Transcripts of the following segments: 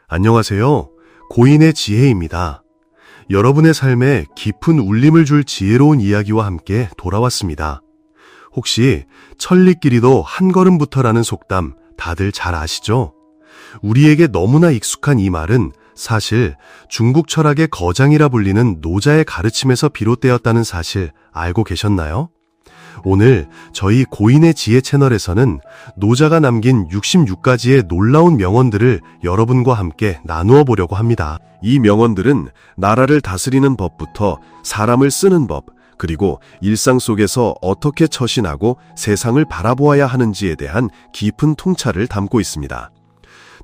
안녕하세요. 고인의 지혜입니다. 여러분의 삶에 깊은 울림을 줄 지혜로운 이야기와 함께 돌아왔습니다. 혹시 천리길이도 한 걸음부터라는 속담 다들 잘 아시죠? 우리에게 너무나 익숙한 이 말은 사실 중국 철학의 거장이라 불리는 노자의 가르침에서 비롯되었다는 사실 알고 계셨나요? 오늘 저희 고인의 지혜 채널에서는 노자가 남긴 66가지의 놀라운 명언들을 여러분과 함께 나누어 보려고 합니다. 이 명언들은 나라를 다스리는 법부터 사람을 쓰는 법, 그리고 일상 속에서 어떻게 처신하고 세상을 바라보아야 하는지에 대한 깊은 통찰을 담고 있습니다.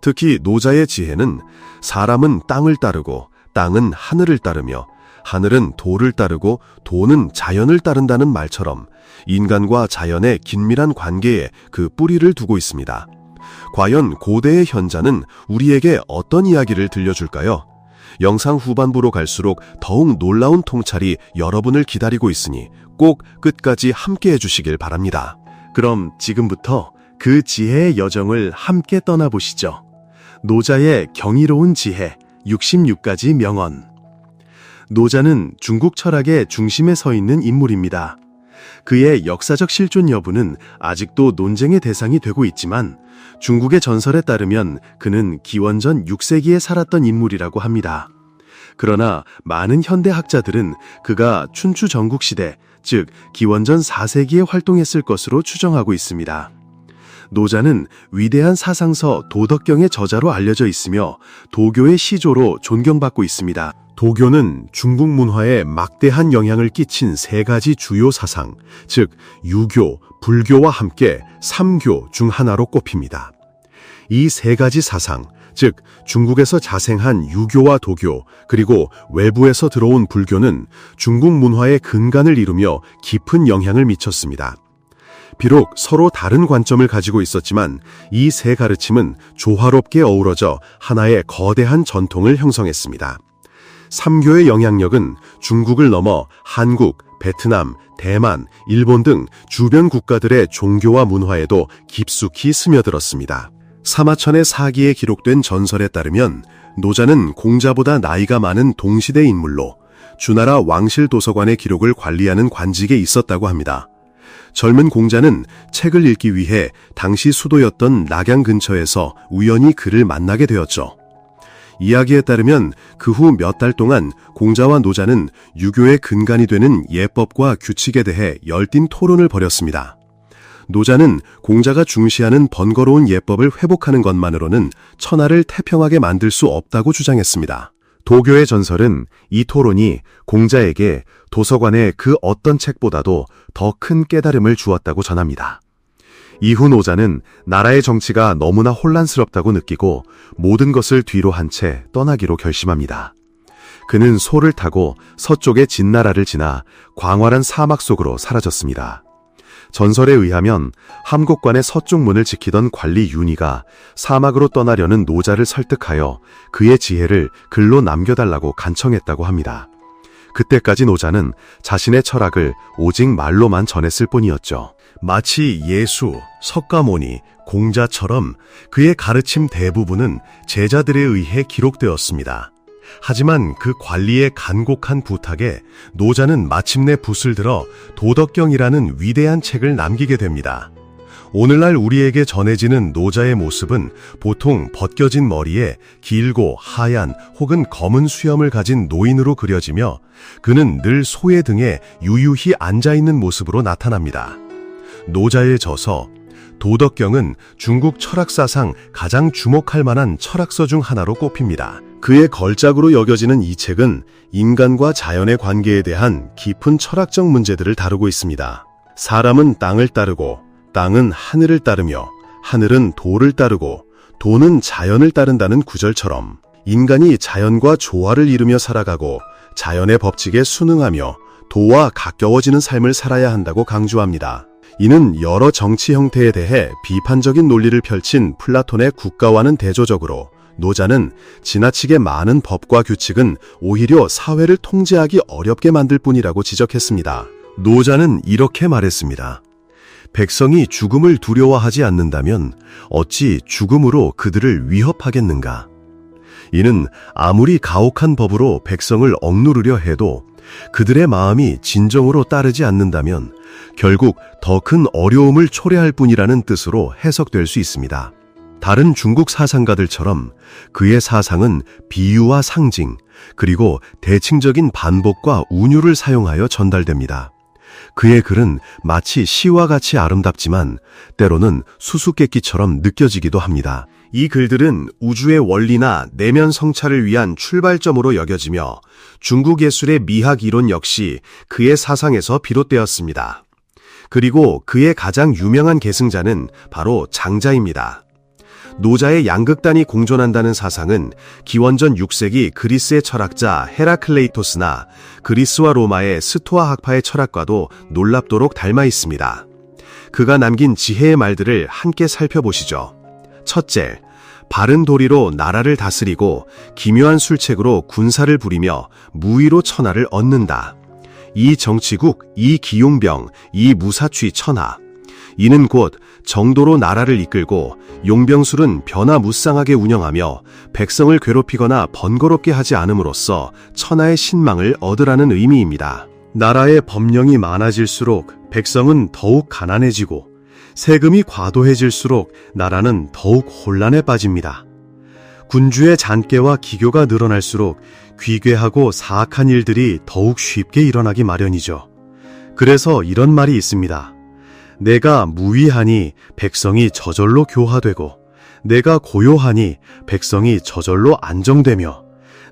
특히 노자의 지혜는 사람은 땅을 따르고 땅은 하늘을 따르며 하늘은 도를 따르고 도는 자연을 따른다는 말처럼 인간과 자연의 긴밀한 관계에 그 뿌리를 두고 있습니다. 과연 고대의 현자는 우리에게 어떤 이야기를 들려줄까요? 영상 후반부로 갈수록 더욱 놀라운 통찰이 여러분을 기다리고 있으니 꼭 끝까지 함께 해주시길 바랍니다. 그럼 지금부터 그 지혜의 여정을 함께 떠나보시죠. 노자의 경이로운 지혜 66가지 명언. 노자는 중국 철학의 중심에 서 있는 인물입니다. 그의 역사적 실존 여부는 아직도 논쟁의 대상이 되고 있지만 중국의 전설에 따르면 그는 기원전 6세기에 살았던 인물이라고 합니다. 그러나 많은 현대 학자들은 그가 춘추 전국시대, 즉 기원전 4세기에 활동했을 것으로 추정하고 있습니다. 노자는 위대한 사상서 도덕경의 저자로 알려져 있으며 도교의 시조로 존경받고 있습니다. 도교는 중국 문화에 막대한 영향을 끼친 세 가지 주요 사상, 즉 유교, 불교와 함께 삼교 중 하나로 꼽힙니다. 이 세 가지 사상, 즉 중국에서 자생한 유교와 도교, 그리고 외부에서 들어온 불교는 중국 문화의 근간을 이루며 깊은 영향을 미쳤습니다. 비록 서로 다른 관점을 가지고 있었지만 이 세 가르침은 조화롭게 어우러져 하나의 거대한 전통을 형성했습니다. 삼교의 영향력은 중국을 넘어 한국, 베트남, 대만, 일본 등 주변 국가들의 종교와 문화에도 깊숙이 스며들었습니다. 사마천의 사기에 기록된 전설에 따르면 노자는 공자보다 나이가 많은 동시대 인물로 주나라 왕실 도서관의 기록을 관리하는 관직에 있었다고 합니다. 젊은 공자는 책을 읽기 위해 당시 수도였던 낙양 근처에서 우연히 그를 만나게 되었죠. 이야기에 따르면 그 후 몇 달 동안 공자와 노자는 유교의 근간이 되는 예법과 규칙에 대해 열띤 토론을 벌였습니다. 노자는 공자가 중시하는 번거로운 예법을 회복하는 것만으로는 천하를 태평하게 만들 수 없다고 주장했습니다. 도교의 전설은 이 토론이 공자에게 도서관의 그 어떤 책보다도 더 큰 깨달음을 주었다고 전합니다. 이후 노자는 나라의 정치가 너무나 혼란스럽다고 느끼고 모든 것을 뒤로 한 채 떠나기로 결심합니다. 그는 소를 타고 서쪽의 진나라를 지나 광활한 사막 속으로 사라졌습니다. 전설에 의하면 함곡관의 서쪽 문을 지키던 관리 윤희가 사막으로 떠나려는 노자를 설득하여 그의 지혜를 글로 남겨달라고 간청했다고 합니다. 그때까지 노자는 자신의 철학을 오직 말로만 전했을 뿐이었죠. 마치 예수, 석가모니, 공자처럼 그의 가르침 대부분은 제자들에 의해 기록되었습니다. 하지만 그 관리의 간곡한 부탁에 노자는 마침내 붓을 들어 도덕경이라는 위대한 책을 남기게 됩니다. 오늘날 우리에게 전해지는 노자의 모습은 보통 벗겨진 머리에 길고 하얀 혹은 검은 수염을 가진 노인으로 그려지며 그는 늘 소의 등에 유유히 앉아있는 모습으로 나타납니다. 노자의 저서 도덕경은 중국 철학사상 가장 주목할 만한 철학서 중 하나로 꼽힙니다. 그의 걸작으로 여겨지는 이 책은 인간과 자연의 관계에 대한 깊은 철학적 문제들을 다루고 있습니다. 사람은 땅을 따르고 땅은 하늘을 따르며 하늘은 도를 따르고 도는 자연을 따른다는 구절처럼 인간이 자연과 조화를 이루며 살아가고 자연의 법칙에 순응하며 도와 가까워지는 삶을 살아야 한다고 강조합니다. 이는 여러 정치 형태에 대해 비판적인 논리를 펼친 플라톤의 국가와는 대조적으로 노자는 지나치게 많은 법과 규칙은 오히려 사회를 통제하기 어렵게 만들 뿐이라고 지적했습니다. 노자는 이렇게 말했습니다. 백성이 죽음을 두려워하지 않는다면 어찌 죽음으로 그들을 위협하겠는가? 이는 아무리 가혹한 법으로 백성을 억누르려 해도 그들의 마음이 진정으로 따르지 않는다면 결국 더 큰 어려움을 초래할 뿐이라는 뜻으로 해석될 수 있습니다. 다른 중국 사상가들처럼 그의 사상은 비유와 상징, 그리고 대칭적인 반복과 운율을 사용하여 전달됩니다. 그의 글은 마치 시와 같이 아름답지만 때로는 수수께끼처럼 느껴지기도 합니다. 이 글들은 우주의 원리나 내면 성찰을 위한 출발점으로 여겨지며 중국 예술의 미학 이론 역시 그의 사상에서 비롯되었습니다. 그리고 그의 가장 유명한 계승자는 바로 장자입니다. 노자의 양극단이 공존한다는 사상은 기원전 6세기 그리스의 철학자 헤라클레이토스나 그리스와 로마의 스토아 학파의 철학과도 놀랍도록 닮아 있습니다. 그가 남긴 지혜의 말들을 함께 살펴보시죠. 첫째, 바른 도리로 나라를 다스리고 기묘한 술책으로 군사를 부리며 무위로 천하를 얻는다. 이 정치국, 이 기용병, 이 무사취 천하. 이는 곧 정도로 나라를 이끌고 용병술은 변화무쌍하게 운영하며 백성을 괴롭히거나 번거롭게 하지 않음으로써 천하의 신망을 얻으라는 의미입니다. 나라의 법령이 많아질수록 백성은 더욱 가난해지고 세금이 과도해질수록 나라는 더욱 혼란에 빠집니다. 군주의 잔꾀와 기교가 늘어날수록 귀괴하고 사악한 일들이 더욱 쉽게 일어나기 마련이죠. 그래서 이런 말이 있습니다. 내가 무위하니 백성이 저절로 교화되고 내가 고요하니 백성이 저절로 안정되며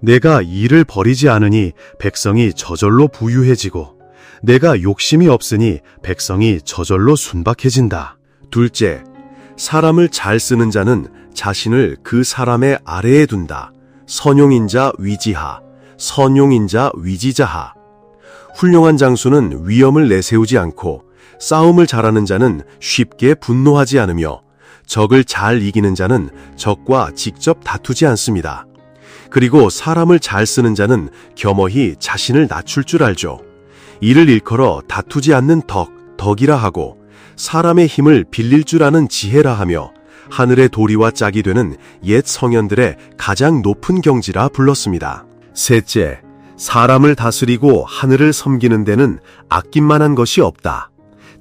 내가 일을 버리지 않으니 백성이 저절로 부유해지고 내가 욕심이 없으니 백성이 저절로 순박해진다. 둘째, 사람을 잘 쓰는 자는 자신을 그 사람의 아래에 둔다. 선용인자 위지하, 선용인자 위지자하. 훌륭한 장수는 위엄을 내세우지 않고 싸움을 잘하는 자는 쉽게 분노하지 않으며 적을 잘 이기는 자는 적과 직접 다투지 않습니다. 그리고 사람을 잘 쓰는 자는 겸허히 자신을 낮출 줄 알죠. 이를 일컬어 다투지 않는 덕이라 하고 사람의 힘을 빌릴 줄 아는 지혜라 하며 하늘의 도리와 짝이 되는 옛 성현들의 가장 높은 경지라 불렀습니다. 셋째, 사람을 다스리고 하늘을 섬기는 데는 아낌만한 것이 없다.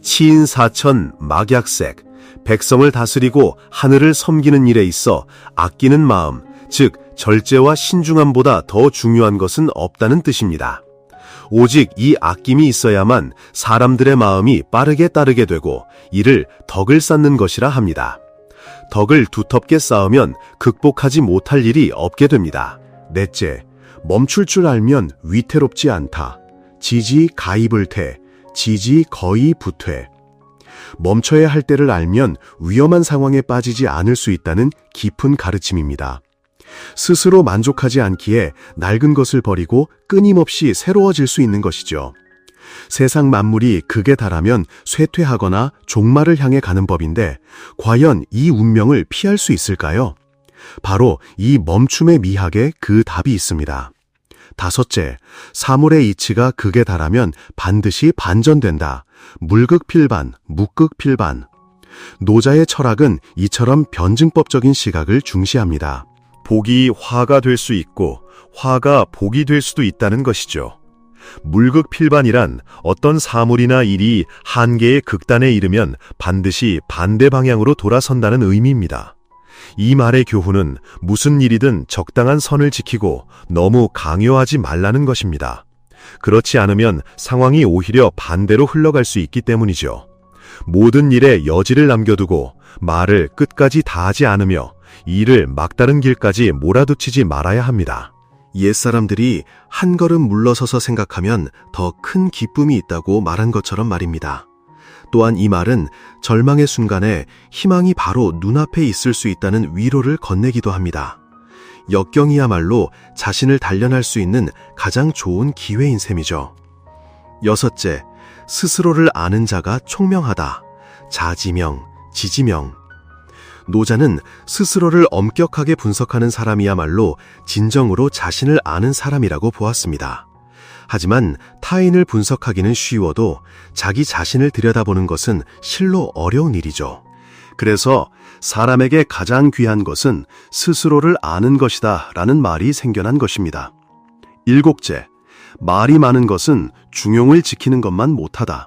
치인사천 막약색, 백성을 다스리고 하늘을 섬기는 일에 있어 아끼는 마음, 즉 절제와 신중함보다 더 중요한 것은 없다는 뜻입니다. 오직 이 아낌이 있어야만 사람들의 마음이 빠르게 따르게 되고 이를 덕을 쌓는 것이라 합니다. 덕을 두텁게 쌓으면 극복하지 못할 일이 없게 됩니다. 넷째, 멈출 줄 알면 위태롭지 않다. 지지 가입을 퇴, 지지 거의 부퇴. 멈춰야 할 때를 알면 위험한 상황에 빠지지 않을 수 있다는 깊은 가르침입니다. 스스로 만족하지 않기에 낡은 것을 버리고 끊임없이 새로워질 수 있는 것이죠. 세상 만물이 극에 달하면 쇠퇴하거나 종말을 향해 가는 법인데 과연 이 운명을 피할 수 있을까요? 바로 이 멈춤의 미학에 그 답이 있습니다. 다섯째, 사물의 이치가 극에 달하면 반드시 반전된다. 물극필반, 묵극필반. 노자의 철학은 이처럼 변증법적인 시각을 중시합니다. 복이 화가 될 수 있고 화가 복이 될 수도 있다는 것이죠. 물극필반이란 어떤 사물이나 일이 한계의 극단에 이르면 반드시 반대 방향으로 돌아선다는 의미입니다. 이 말의 교훈은 무슨 일이든 적당한 선을 지키고 너무 강요하지 말라는 것입니다. 그렇지 않으면 상황이 오히려 반대로 흘러갈 수 있기 때문이죠. 모든 일에 여지를 남겨두고 말을 끝까지 다하지 않으며 일을 막다른 길까지 몰아붙이지 말아야 합니다. 옛사람들이 한 걸음 물러서서 생각하면 더 큰 기쁨이 있다고 말한 것처럼 말입니다. 또한 이 말은 절망의 순간에 희망이 바로 눈앞에 있을 수 있다는 위로를 건네기도 합니다. 역경이야말로 자신을 단련할 수 있는 가장 좋은 기회인 셈이죠. 여섯째, 스스로를 아는 자가 총명하다. 자지명, 지지명. 노자는 스스로를 엄격하게 분석하는 사람이야말로 진정으로 자신을 아는 사람이라고 보았습니다. 하지만 타인을 분석하기는 쉬워도 자기 자신을 들여다보는 것은 실로 어려운 일이죠. 그래서 사람에게 가장 귀한 것은 스스로를 아는 것이다 라는 말이 생겨난 것입니다. 7째, 말이 많은 것은 중용을 지키는 것만 못하다.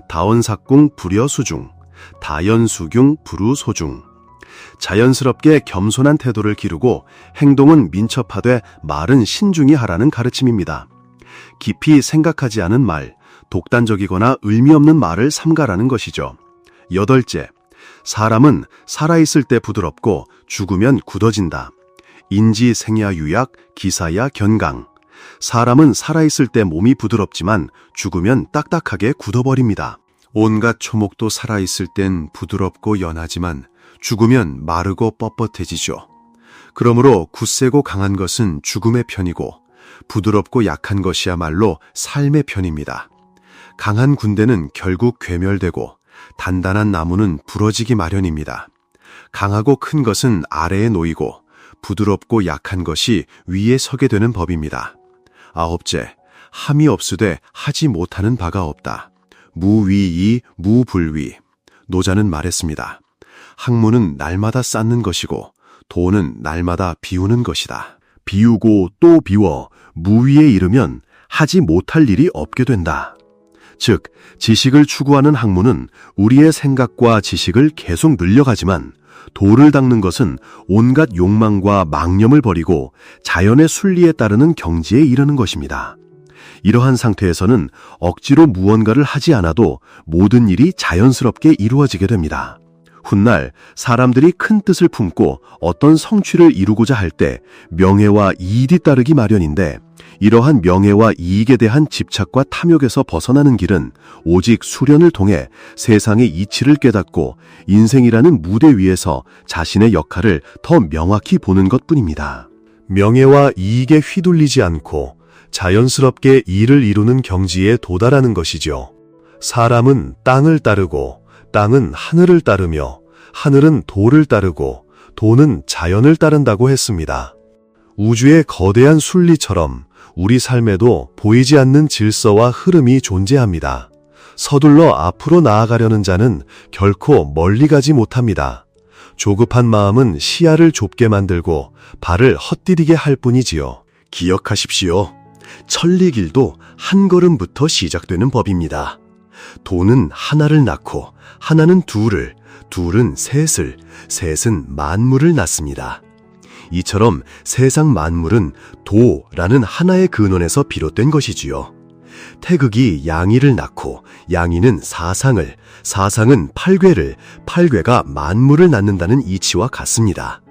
다원삭궁 불여수중, 다연수균 불우소중. 자연스럽게 겸손한 태도를 기르고 행동은 민첩하되 말은 신중히 하라는 가르침입니다. 깊이 생각하지 않은 말, 독단적이거나 의미 없는 말을 삼가라는 것이죠. 8째, 사람은 살아있을 때 부드럽고 죽으면 굳어진다. 인지생야 유약, 기사야 견강. 사람은 살아있을 때 몸이 부드럽지만 죽으면 딱딱하게 굳어버립니다. 온갖 초목도 살아있을 땐 부드럽고 연하지만 죽으면 마르고 뻣뻣해지죠. 그러므로 굳세고 강한 것은 죽음의 편이고 부드럽고 약한 것이야말로 삶의 편입니다. 강한 군대는 결국 괴멸되고 단단한 나무는 부러지기 마련입니다. 강하고 큰 것은 아래에 놓이고 부드럽고 약한 것이 위에 서게 되는 법입니다. 9째, 함이 없으되 하지 못하는 바가 없다. 무위이 무불위. 노자는 말했습니다. 학문은 날마다 쌓는 것이고 도는 날마다 비우는 것이다. 비우고 또 비워 무위에 이르면 하지 못할 일이 없게 된다. 즉, 지식을 추구하는 학문은 우리의 생각과 지식을 계속 늘려가지만 도를 닦는 것은 온갖 욕망과 망념을 버리고 자연의 순리에 따르는 경지에 이르는 것입니다. 이러한 상태에서는 억지로 무언가를 하지 않아도 모든 일이 자연스럽게 이루어지게 됩니다. 훗날 사람들이 큰 뜻을 품고 어떤 성취를 이루고자 할 때 명예와 이익이 따르기 마련인데 이러한 명예와 이익에 대한 집착과 탐욕에서 벗어나는 길은 오직 수련을 통해 세상의 이치를 깨닫고 인생이라는 무대 위에서 자신의 역할을 더 명확히 보는 것뿐입니다. 명예와 이익에 휘둘리지 않고 자연스럽게 일을 이루는 경지에 도달하는 것이죠. 사람은 땅을 따르고 땅은 하늘을 따르며 하늘은 도를 따르고 도는 자연을 따른다고 했습니다. 우주의 거대한 순리처럼 우리 삶에도 보이지 않는 질서와 흐름이 존재합니다. 서둘러 앞으로 나아가려는 자는 결코 멀리 가지 못합니다. 조급한 마음은 시야를 좁게 만들고 발을 헛디디게 할 뿐이지요. 기억하십시오. 천리길도 한 걸음부터 시작되는 법입니다. 도는 하나를 낳고 하나는 둘을, 둘은 셋을, 셋은 만물을 낳습니다. 이처럼 세상 만물은 도라는 하나의 근원에서 비롯된 것이지요. 태극이 양이를 낳고 양이는 사상을, 사상은 팔괘를, 팔괘가 만물을 낳는다는 이치와 같습니다.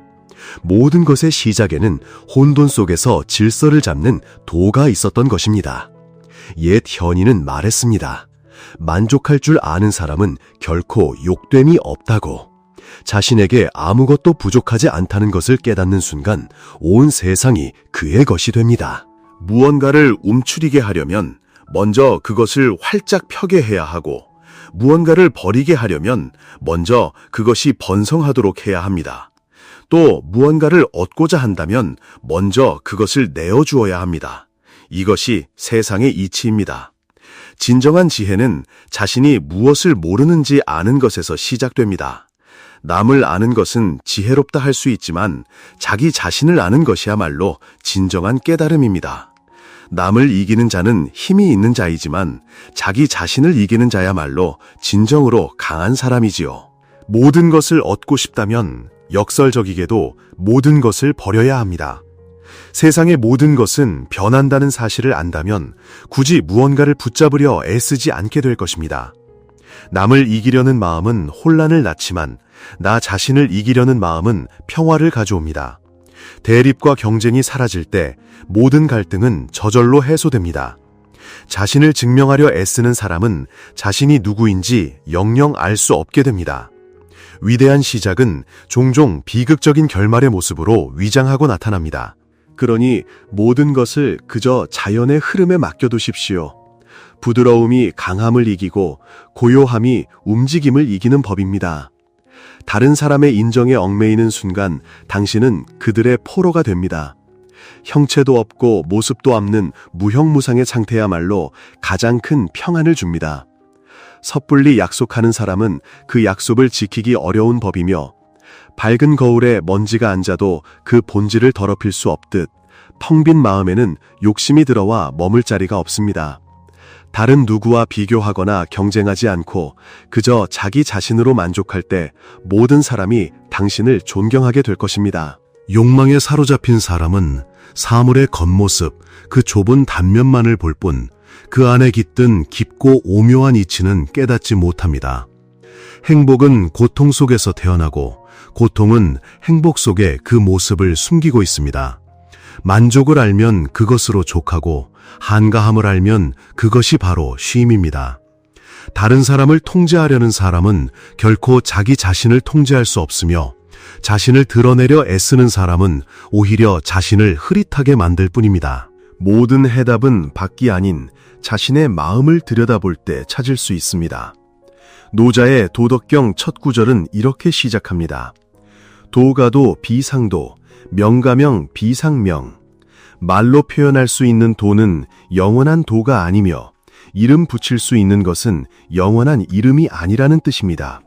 모든 것의 시작에는 혼돈 속에서 질서를 잡는 도가 있었던 것입니다. 옛 현인은 말했습니다. 만족할 줄 아는 사람은 결코 욕됨이 없다고. 자신에게 아무것도 부족하지 않다는 것을 깨닫는 순간 온 세상이 그의 것이 됩니다. 무언가를 움츠리게 하려면 먼저 그것을 활짝 펴게 해야 하고 무언가를 버리게 하려면 먼저 그것이 번성하도록 해야 합니다. 또 무언가를 얻고자 한다면 먼저 그것을 내어주어야 합니다. 이것이 세상의 이치입니다. 진정한 지혜는 자신이 무엇을 모르는지 아는 것에서 시작됩니다. 남을 아는 것은 지혜롭다 할 수 있지만 자기 자신을 아는 것이야말로 진정한 깨달음입니다. 남을 이기는 자는 힘이 있는 자이지만 자기 자신을 이기는 자야말로 진정으로 강한 사람이지요. 모든 것을 얻고 싶다면 역설적이게도 모든 것을 버려야 합니다. 세상의 모든 것은 변한다는 사실을 안다면 굳이 무언가를 붙잡으려 애쓰지 않게 될 것입니다. 남을 이기려는 마음은 혼란을 낳지만 나 자신을 이기려는 마음은 평화를 가져옵니다. 대립과 경쟁이 사라질 때 모든 갈등은 저절로 해소됩니다. 자신을 증명하려 애쓰는 사람은 자신이 누구인지 영영 알 수 없게 됩니다. 위대한 시작은 종종 비극적인 결말의 모습으로 위장하고 나타납니다. 그러니 모든 것을 그저 자연의 흐름에 맡겨두십시오. 부드러움이 강함을 이기고 고요함이 움직임을 이기는 법입니다. 다른 사람의 인정에 얽매이는 순간 당신은 그들의 포로가 됩니다. 형체도 없고 모습도 없는 무형무상의 상태야말로 가장 큰 평안을 줍니다. 섣불리 약속하는 사람은 그 약속을 지키기 어려운 법이며 밝은 거울에 먼지가 앉아도 그 본질을 더럽힐 수 없듯 텅 빈 마음에는 욕심이 들어와 머물 자리가 없습니다. 다른 누구와 비교하거나 경쟁하지 않고 그저 자기 자신으로 만족할 때 모든 사람이 당신을 존경하게 될 것입니다. 욕망에 사로잡힌 사람은 사물의 겉모습, 그 좁은 단면만을 볼 뿐 그 안에 깃든 깊고 오묘한 이치는 깨닫지 못합니다. 행복은 고통 속에서 태어나고 고통은 행복 속에 그 모습을 숨기고 있습니다. 만족을 알면 그것으로 족하고 한가함을 알면 그것이 바로 쉼입니다. 다른 사람을 통제하려는 사람은 결코 자기 자신을 통제할 수 없으며 자신을 드러내려 애쓰는 사람은 오히려 자신을 흐릿하게 만들 뿐입니다. 모든 해답은 밖이 아닌 자신의 마음을 들여다볼 때 찾을 수 있습니다. 노자의 도덕경 첫 구절은 이렇게 시작합니다. 도가도 비상도, 명가명 비상명. 말로 표현할 수 있는 도는 영원한 도가 아니며 이름 붙일 수 있는 것은 영원한 이름이 아니라는 뜻입니다.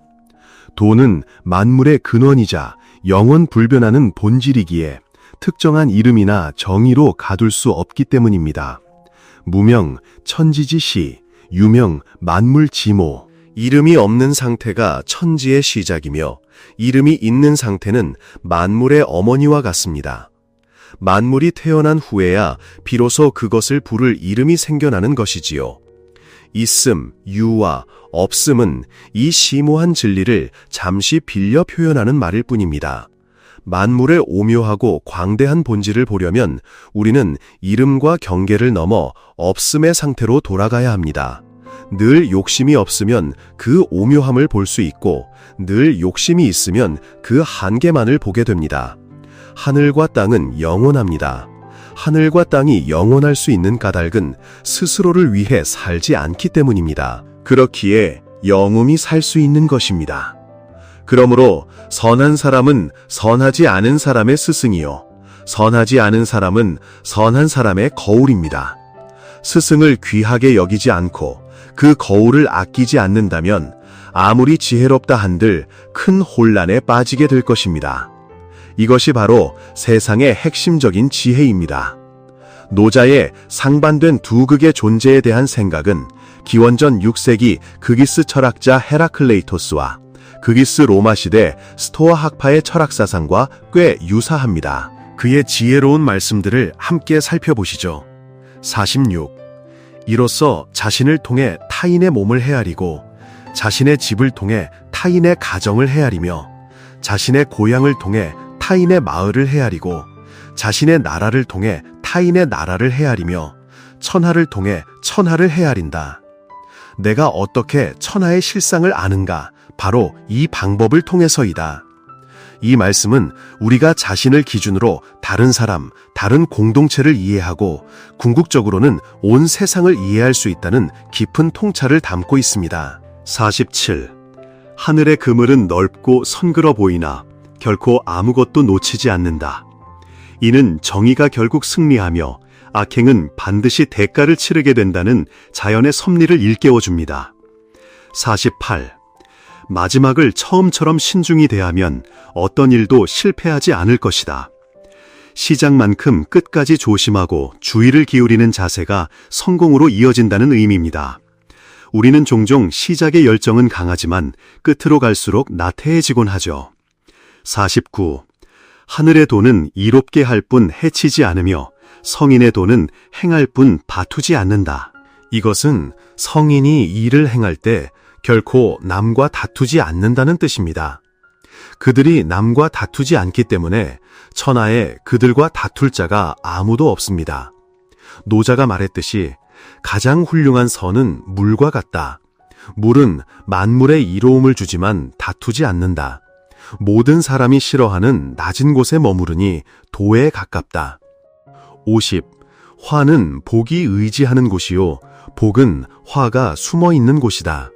도는 만물의 근원이자 영원 불변하는 본질이기에 특정한 이름이나 정의로 가둘 수 없기 때문입니다. 무명, 천지지시, 유명, 만물지모. 이름이 없는 상태가 천지의 시작이며 이름이 있는 상태는 만물의 어머니와 같습니다. 만물이 태어난 후에야 비로소 그것을 부를 이름이 생겨나는 것이지요. 있음, 유와 없음은 이 심오한 진리를 잠시 빌려 표현하는 말일 뿐입니다. 만물의 오묘하고 광대한 본질을 보려면 우리는 이름과 경계를 넘어 없음의 상태로 돌아가야 합니다. 늘 욕심이 없으면 그 오묘함을 볼 수 있고 늘 욕심이 있으면 그 한계만을 보게 됩니다. 하늘과 땅은 영원합니다. 하늘과 땅이 영원할 수 있는 까닭은 스스로를 위해 살지 않기 때문입니다. 그렇기에 영웅이 살 수 있는 것입니다. 그러므로 선한 사람은 선하지 않은 사람의 스승이요 선하지 않은 사람은 선한 사람의 거울입니다. 스승을 귀하게 여기지 않고 그 거울을 아끼지 않는다면 아무리 지혜롭다 한들 큰 혼란에 빠지게 될 것입니다. 이것이 바로 세상의 핵심적인 지혜입니다. 노자의 상반된 두 극의 존재에 대한 생각은 기원전 6세기 그리스 철학자 헤라클레이토스와 그리스 로마 시대 스토아 학파의 철학사상과 꽤 유사합니다. 그의 지혜로운 말씀들을 함께 살펴보시죠. 46. 이로써 자신을 통해 타인의 몸을 헤아리고 자신의 집을 통해 타인의 가정을 헤아리며 자신의 고향을 통해 타인의 마을을 헤아리고 자신의 나라를 통해 타인의 나라를 헤아리며 천하를 통해 천하를 헤아린다. 내가 어떻게 천하의 실상을 아는가? 바로 이 방법을 통해서이다. 이 말씀은 우리가 자신을 기준으로 다른 사람, 다른 공동체를 이해하고 궁극적으로는 온 세상을 이해할 수 있다는 깊은 통찰을 담고 있습니다. 47. 하늘의 그물은 넓고 선그러 보이나 결코 아무것도 놓치지 않는다. 이는 정의가 결국 승리하며 악행은 반드시 대가를 치르게 된다는 자연의 섭리를 일깨워줍니다. 48. 마지막을 처음처럼 신중히 대하면 어떤 일도 실패하지 않을 것이다. 시작만큼 끝까지 조심하고 주의를 기울이는 자세가 성공으로 이어진다는 의미입니다. 우리는 종종 시작의 열정은 강하지만 끝으로 갈수록 나태해지곤 하죠. 49. 하늘의 도는 이롭게 할 뿐 해치지 않으며 성인의 도는 행할 뿐 다투지 않는다. 이것은 성인이 일을 행할 때 결코 남과 다투지 않는다는 뜻입니다. 그들이 남과 다투지 않기 때문에 천하에 그들과 다툴 자가 아무도 없습니다. 노자가 말했듯이 가장 훌륭한 선은 물과 같다. 물은 만물의 이로움을 주지만 다투지 않는다. 모든 사람이 싫어하는 낮은 곳에 머무르니 도에 가깝다. 50. 화는 복이 의지하는 곳이요 복은 화가 숨어 있는 곳이다.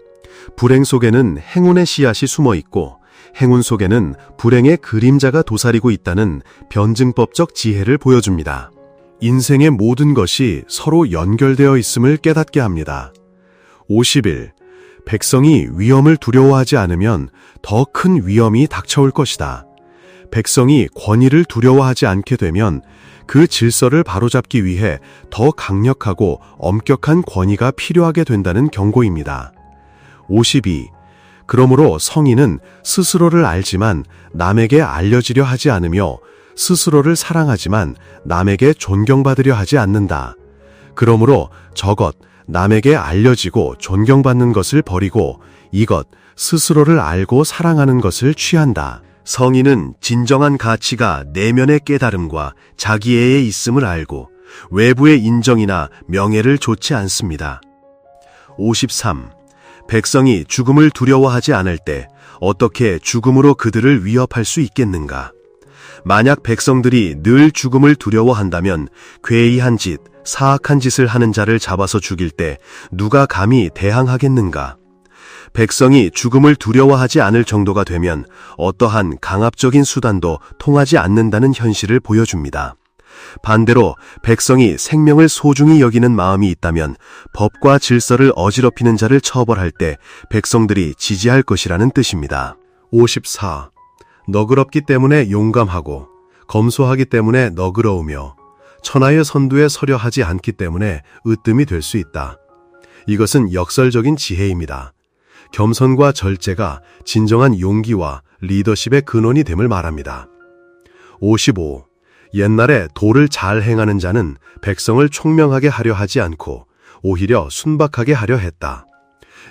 불행 속에는 행운의 씨앗이 숨어 있고 행운 속에는 불행의 그림자가 도사리고 있다는 변증법적 지혜를 보여줍니다. 인생의 모든 것이 서로 연결되어 있음을 깨닫게 합니다. 51. 백성이 위험을 두려워하지 않으면 더 큰 위험이 닥쳐올 것이다. 백성이 권위를 두려워하지 않게 되면 그 질서를 바로잡기 위해 더 강력하고 엄격한 권위가 필요하게 된다는 경고입니다. 52. 그러므로 성인은 스스로를 알지만 남에게 알려지려 하지 않으며 스스로를 사랑하지만 남에게 존경받으려 하지 않는다. 그러므로 저것 남에게 알려지고 존경받는 것을 버리고 이것 스스로를 알고 사랑하는 것을 취한다. 성인은 진정한 가치가 내면의 깨달음과 자기애에 있음을 알고 외부의 인정이나 명예를 좇지 않습니다. 53. 백성이 죽음을 두려워하지 않을 때 어떻게 죽음으로 그들을 위협할 수 있겠는가? 만약 백성들이 늘 죽음을 두려워한다면 괴이한 짓, 사악한 짓을 하는 자를 잡아서 죽일 때 누가 감히 대항하겠는가? 백성이 죽음을 두려워하지 않을 정도가 되면 어떠한 강압적인 수단도 통하지 않는다는 현실을 보여줍니다. 반대로 백성이 생명을 소중히 여기는 마음이 있다면 법과 질서를 어지럽히는 자를 처벌할 때 백성들이 지지할 것이라는 뜻입니다. 54. 너그럽기 때문에 용감하고 검소하기 때문에 너그러우며 천하의 선두에 서려 하지 않기 때문에 으뜸이 될 수 있다. 이것은 역설적인 지혜입니다. 겸손과 절제가 진정한 용기와 리더십의 근원이 됨을 말합니다. 55. 옛날에 도를 잘 행하는 자는 백성을 총명하게 하려 하지 않고 오히려 순박하게 하려 했다.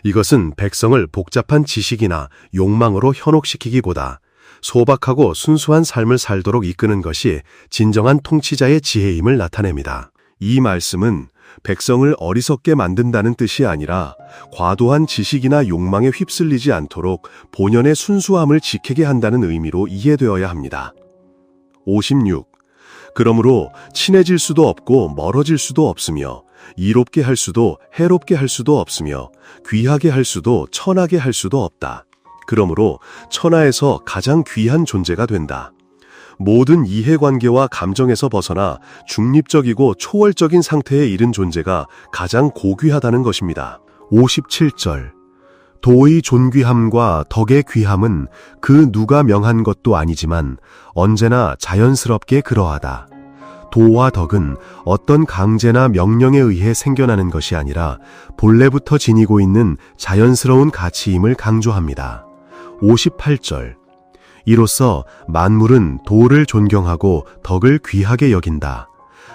이것은 백성을 복잡한 지식이나 욕망으로 현혹시키기보다 소박하고 순수한 삶을 살도록 이끄는 것이 진정한 통치자의 지혜임을 나타냅니다. 이 말씀은 백성을 어리석게 만든다는 뜻이 아니라 과도한 지식이나 욕망에 휩쓸리지 않도록 본연의 순수함을 지키게 한다는 의미로 이해되어야 합니다. 56. 그러므로 친해질 수도 없고 멀어질 수도 없으며 이롭게 할 수도 해롭게 할 수도 없으며 귀하게 할 수도 천하게 할 수도 없다. 그러므로 천하에서 가장 귀한 존재가 된다. 모든 이해관계와 감정에서 벗어나 중립적이고 초월적인 상태에 이른 존재가 가장 고귀하다는 것입니다. 57절. 도의 존귀함과 덕의 귀함은 그 누가 명한 것도 아니지만 언제나 자연스럽게 그러하다. 도와 덕은 어떤 강제나 명령에 의해 생겨나는 것이 아니라 본래부터 지니고 있는 자연스러운 가치임을 강조합니다. 58절. 이로써 만물은 도를 존경하고 덕을 귀하게 여긴다.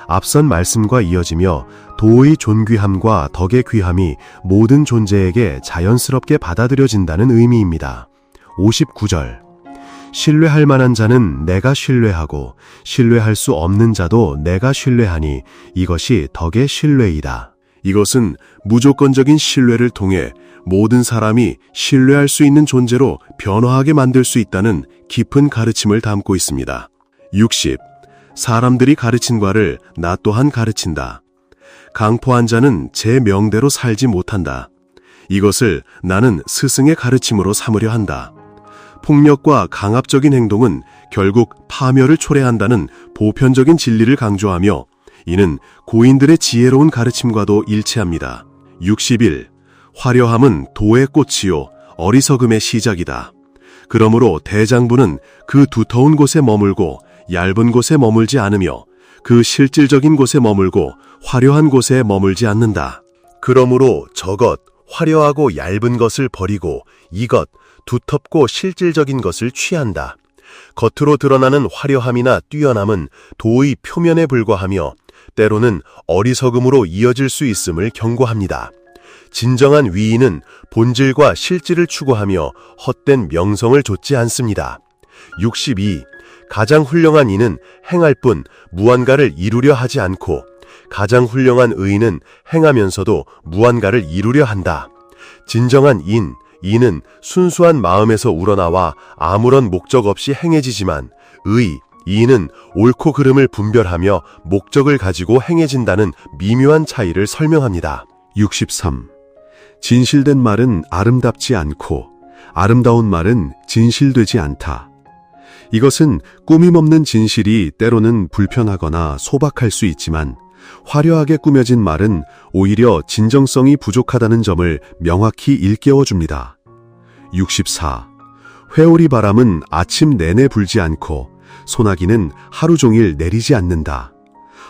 앞선 말씀과 이어지며 도의 존귀함과 덕의 귀함이 모든 존재에게 자연스럽게 받아들여진다는 의미입니다. 59절. 신뢰할 만한 자는 내가 신뢰하고 신뢰할 수 없는 자도 내가 신뢰하니 이것이 덕의 신뢰이다. 이것은 무조건적인 신뢰를 통해 모든 사람이 신뢰할 수 있는 존재로 변화하게 만들 수 있다는 깊은 가르침을 담고 있습니다. 60. 사람들이 가르친 바를 나 또한 가르친다. 강포한 자는 제 명대로 살지 못한다. 이것을 나는 스승의 가르침으로 삼으려 한다. 폭력과 강압적인 행동은 결국 파멸을 초래한다는 보편적인 진리를 강조하며 이는 고인들의 지혜로운 가르침과도 일치합니다. 61. 화려함은 도의 꽃이요 어리석음의 시작이다. 그러므로 대장부는 그 두터운 곳에 머물고 얇은 곳에 머물지 않으며 그 실질적인 곳에 머물고 화려한 곳에 머물지 않는다. 그러므로 저것 화려하고 얇은 것을 버리고 이것 두텁고 실질적인 것을 취한다. 겉으로 드러나는 화려함이나 뛰어남은 도의 표면에 불과하며 때로는 어리석음으로 이어질 수 있음을 경고합니다. 진정한 위인은 본질과 실질을 추구하며 헛된 명성을 좇지 않습니다. 62. 가장 훌륭한 이는 행할 뿐 무한가를 이루려 하지 않고 가장 훌륭한 의인은 행하면서도 무한가를 이루려 한다. 진정한 이는 순수한 마음에서 우러나와 아무런 목적 없이 행해지지만 이는 옳고 그름을 분별하며 목적을 가지고 행해진다는 미묘한 차이를 설명합니다. 63. 진실된 말은 아름답지 않고 아름다운 말은 진실되지 않다. 이것은 꾸밈없는 진실이 때로는 불편하거나 소박할 수 있지만 화려하게 꾸며진 말은 오히려 진정성이 부족하다는 점을 명확히 일깨워줍니다. 64. 회오리 바람은 아침 내내 불지 않고 소나기는 하루 종일 내리지 않는다.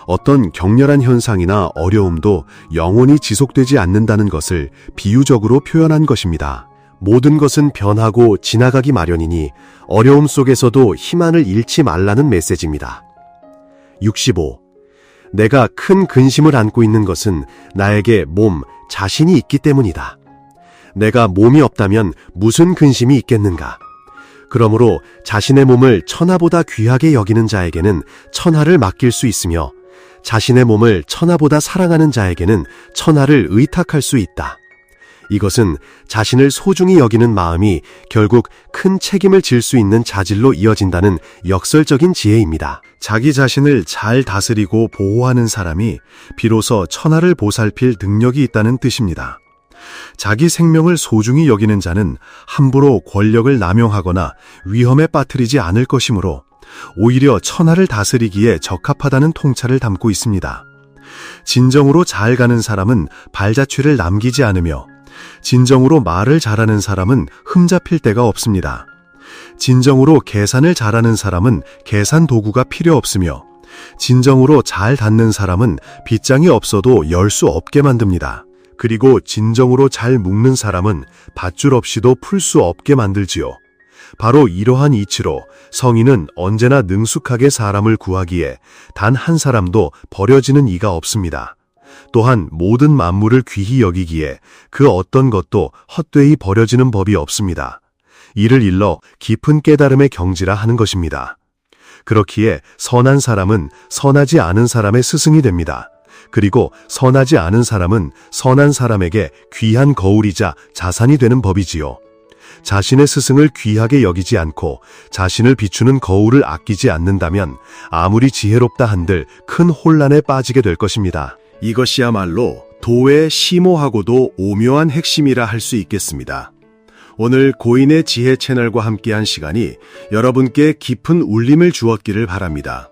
어떤 격렬한 현상이나 어려움도 영원히 지속되지 않는다는 것을 비유적으로 표현한 것입니다. 모든 것은 변하고 지나가기 마련이니 어려움 속에서도 희망을 잃지 말라는 메시지입니다. 65. 내가 큰 근심을 안고 있는 것은 나에게 자신이 있기 때문이다. 내가 몸이 없다면 무슨 근심이 있겠는가? 그러므로 자신의 몸을 천하보다 귀하게 여기는 자에게는 천하를 맡길 수 있으며 자신의 몸을 천하보다 사랑하는 자에게는 천하를 의탁할 수 있다. 이것은 자신을 소중히 여기는 마음이 결국 큰 책임을 질 수 있는 자질로 이어진다는 역설적인 지혜입니다. 자기 자신을 잘 다스리고 보호하는 사람이 비로소 천하를 보살필 능력이 있다는 뜻입니다. 자기 생명을 소중히 여기는 자는 함부로 권력을 남용하거나 위험에 빠뜨리지 않을 것이므로 오히려 천하를 다스리기에 적합하다는 통찰을 담고 있습니다. 진정으로 잘 가는 사람은 발자취를 남기지 않으며 진정으로 말을 잘하는 사람은 흠잡힐 데가 없습니다. 진정으로 계산을 잘하는 사람은 계산 도구가 필요 없으며 진정으로 잘 닫는 사람은 빗장이 없어도 열 수 없게 만듭니다. 그리고 진정으로 잘 묶는 사람은 밧줄 없이도 풀 수 없게 만들지요. 바로 이러한 이치로 성인은 언제나 능숙하게 사람을 구하기에 단 한 사람도 버려지는 이가 없습니다. 또한 모든 만물을 귀히 여기기에 그 어떤 것도 헛되이 버려지는 법이 없습니다. 이를 일러 깊은 깨달음의 경지라 하는 것입니다. 그렇기에 선한 사람은 선하지 않은 사람의 스승이 됩니다. 그리고 선하지 않은 사람은 선한 사람에게 귀한 거울이자 자산이 되는 법이지요. 자신의 스승을 귀하게 여기지 않고 자신을 비추는 거울을 아끼지 않는다면 아무리 지혜롭다 한들 큰 혼란에 빠지게 될 것입니다. 이것이야말로 도의 심오하고도 오묘한 핵심이라 할 수 있겠습니다. 오늘 고인의 지혜 채널과 함께한 시간이 여러분께 깊은 울림을 주었기를 바랍니다.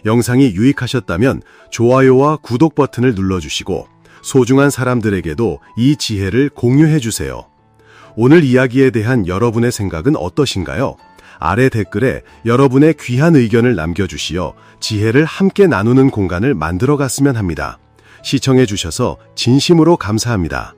영상이 유익하셨다면 좋아요와 구독 버튼을 눌러주시고 소중한 사람들에게도 이 지혜를 공유해주세요. 오늘 이야기에 대한 여러분의 생각은 어떠신가요? 아래 댓글에 여러분의 귀한 의견을 남겨주시어 지혜를 함께 나누는 공간을 만들어갔으면 합니다. 시청해주셔서 진심으로 감사합니다.